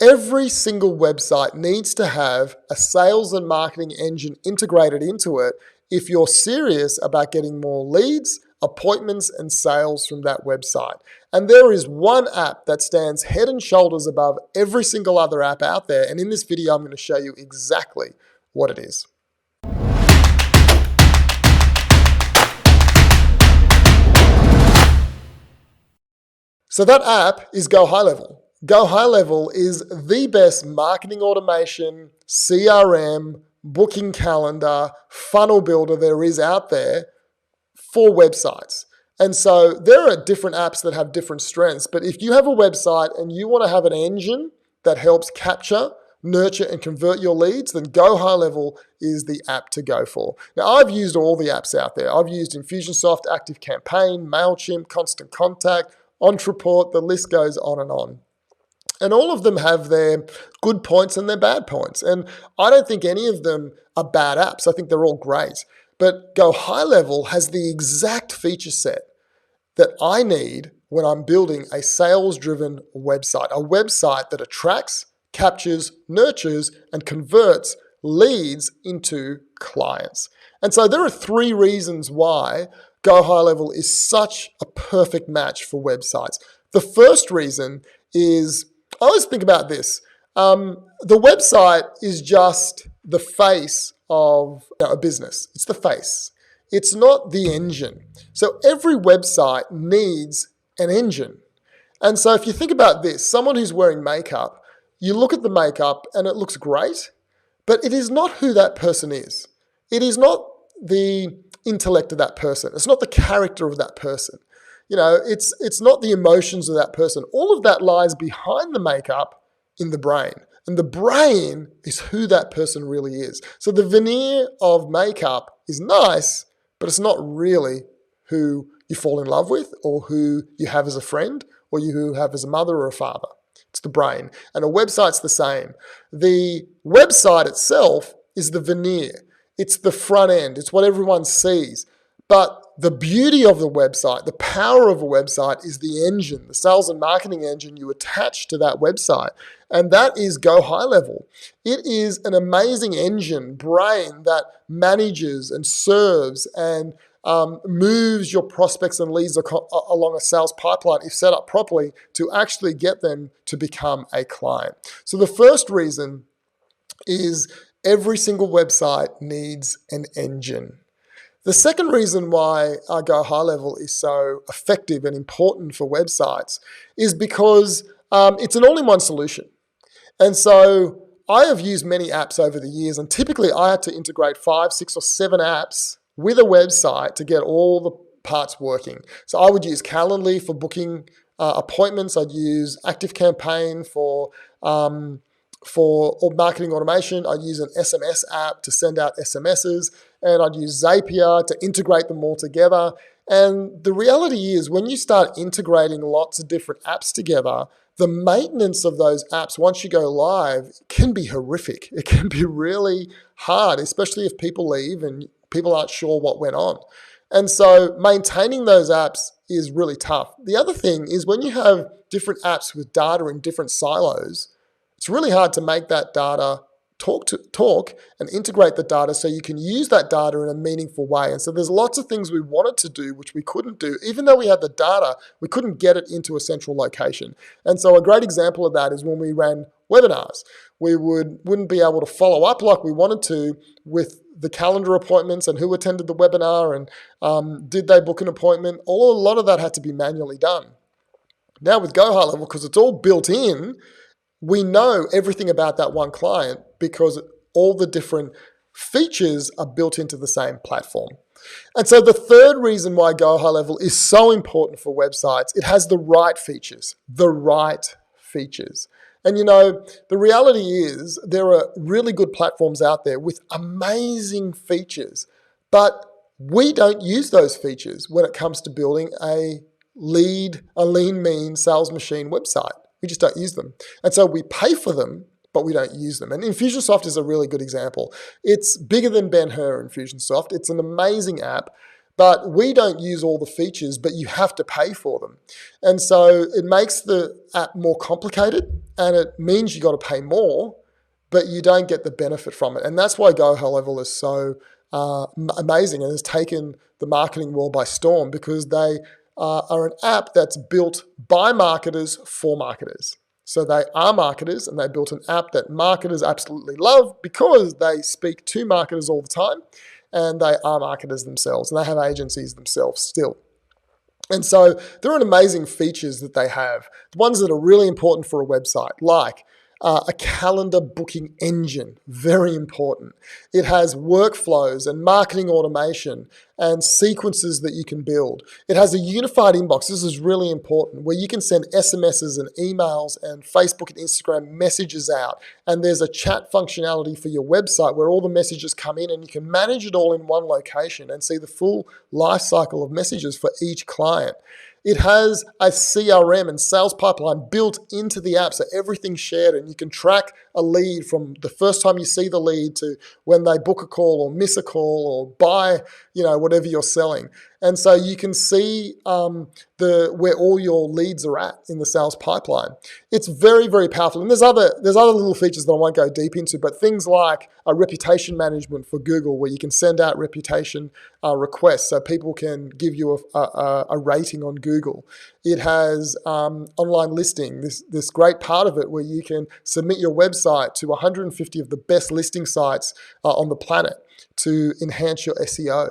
Every single website needs to have a sales and marketing engine integrated into it if you're serious about getting more leads, appointments, and sales from that website. And there is one app that stands head and shoulders above every single other app out there. And in this video, I'm going to show you exactly what it is. So that app is GoHighLevel. GoHighLevel is the best marketing automation, CRM, booking calendar, funnel builder there is out there for websites. And so there are different apps that have different strengths, but if you have a website and you want to have an engine that helps capture, nurture, and convert your leads, then GoHighLevel is the app to go for. Now, I've used all the apps out there. I've used Infusionsoft, ActiveCampaign, Mailchimp, Constant Contact, Ontraport, the list goes on and on. And all of them have their good points and their bad points. And I don't think any of them are bad apps. I think they're all great. But GoHighLevel has the exact feature set that I need when I'm building a sales-driven website, a website that attracts, captures, nurtures, and converts leads into clients. And so there are 3 reasons why GoHighLevel is such a perfect match for websites. The first reason is, I always think about this. The website is just the face of a business. It's the face. It's not the engine. So every website needs an engine. And so if you think about this, someone who's wearing makeup, you look at the makeup and it looks great, but it is not who that person is. It is not the intellect of that person. It's not the character of that person. You know, it's not the emotions of that person. All of that lies behind the makeup in the brain. And the brain is who that person really is. So the veneer of makeup is nice, but it's not really who you fall in love with or who you have as a friend or you have as a mother or a father. It's the brain. And a website's the same. The website itself is the veneer. It's the front end. It's what everyone sees. But the beauty of the website, the power of a website is the engine, the sales and marketing engine you attach to that website. And that is GoHighLevel. It is an amazing engine, brain that manages and serves and moves your prospects and leads along a sales pipeline, if set up properly, to actually get them to become a client. So the first reason is every single website needs an engine. The second reason why GoHighLevel is so effective and important for websites is because it's an all-in-one solution. And so I have used many apps over the years, and typically I had to integrate 5, 6, or 7 apps with a website to get all the parts working. So I would use Calendly for booking appointments. I'd use ActiveCampaign for marketing automation. I'd use an SMS app to send out SMSs, and I'd use Zapier to integrate them all together. And the reality is, when you start integrating lots of different apps together, the maintenance of those apps once you go live can be horrific. It can be really hard, especially if people leave and people aren't sure what went on. And so maintaining those apps is really tough. The other thing is, when you have different apps with data in different silos, it's really hard to make that data talk and integrate the data so you can use that data in a meaningful way. And so there's lots of things we wanted to do which we couldn't do. Even though we had the data, we couldn't get it into a central location. And so a great example of that is when we ran webinars. We wouldn't be able to follow up like we wanted to with the calendar appointments and who attended the webinar and did they book an appointment. A lot of that had to be manually done. Now with GoHighLevel, because it's all built in, we know everything about that one client because all the different features are built into the same platform. And so the third reason why GoHighLevel is so important for websites, it has the right features, And you know, the reality is there are really good platforms out there with amazing features, but we don't use those features when it comes to building a lean, mean sales machine website. We just don't use them. And so we pay for them, but we don't use them. And Infusionsoft is a really good example. It's bigger than Ben-Hur, Infusionsoft. It's an amazing app, But we don't use all the features, but you have to pay for them. And so it makes the app more complicated, and it means you got to pay more, but you don't get the benefit from it. And that's why GoHighLevel is so amazing and has taken the marketing world by storm, because they are an app that's built by marketers for marketers. So they are marketers, and they built an app that marketers absolutely love because they speak to marketers all the time, and they are marketers themselves, and they have agencies themselves still. And so there are amazing features that they have, the ones that are really important for a website, like a calendar booking engine, very important. It has workflows and marketing automation and sequences that you can build. It has a unified inbox. This is really important, where you can send SMSs and emails and Facebook and Instagram messages out. And there's a chat functionality for your website where all the messages come in, and you can manage it all in one location and see the full life cycle of messages for each client. It has a CRM and sales pipeline built into the app, so everything's shared, and you can track a lead from the first time you see the lead to when they book a call or miss a call or buy, whatever you're selling. And so you can see where all your leads are at in the sales pipeline. It's very, very powerful. And there's other little features that I won't go deep into, but things like a reputation management for Google, where you can send out reputation requests so people can give you a rating on Google. It has online listing, this great part of it where you can submit your website to 150 of the best listing sites on the planet to enhance your SEO.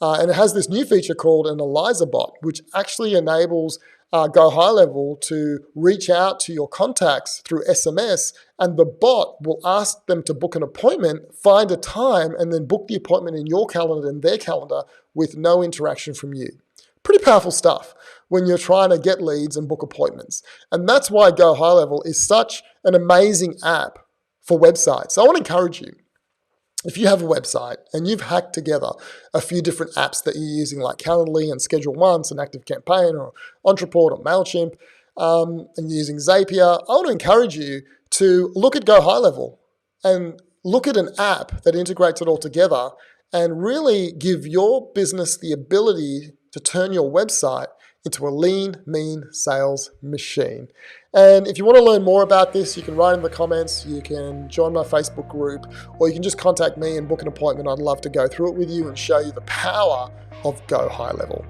And it has this new feature called an Eliza bot, which actually enables GoHighLevel to reach out to your contacts through SMS, and the bot will ask them to book an appointment, find a time, and then book the appointment in your calendar and their calendar with no interaction from you. Pretty powerful stuff when you're trying to get leads and book appointments. And that's why GoHighLevel is such an amazing app for websites. So I want to encourage you, if you have a website and you've hacked together a few different apps that you're using, like Calendly and Schedule Once and ActiveCampaign or Ontraport or Mailchimp, and you're using Zapier, I want to encourage you to look at GoHighLevel and look at an app that integrates it all together and really give your business the ability to turn your website into a lean, mean sales machine. And if you want to learn more about this, you can write in the comments, you can join my Facebook group, or you can just contact me and book an appointment. I'd love to go through it with you and show you the power of GoHighLevel.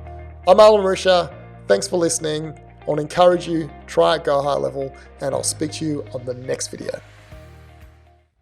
I'm Alan Marisha. Thanks for listening. I want to encourage you, try out GoHighLevel, and I'll speak to you on the next video.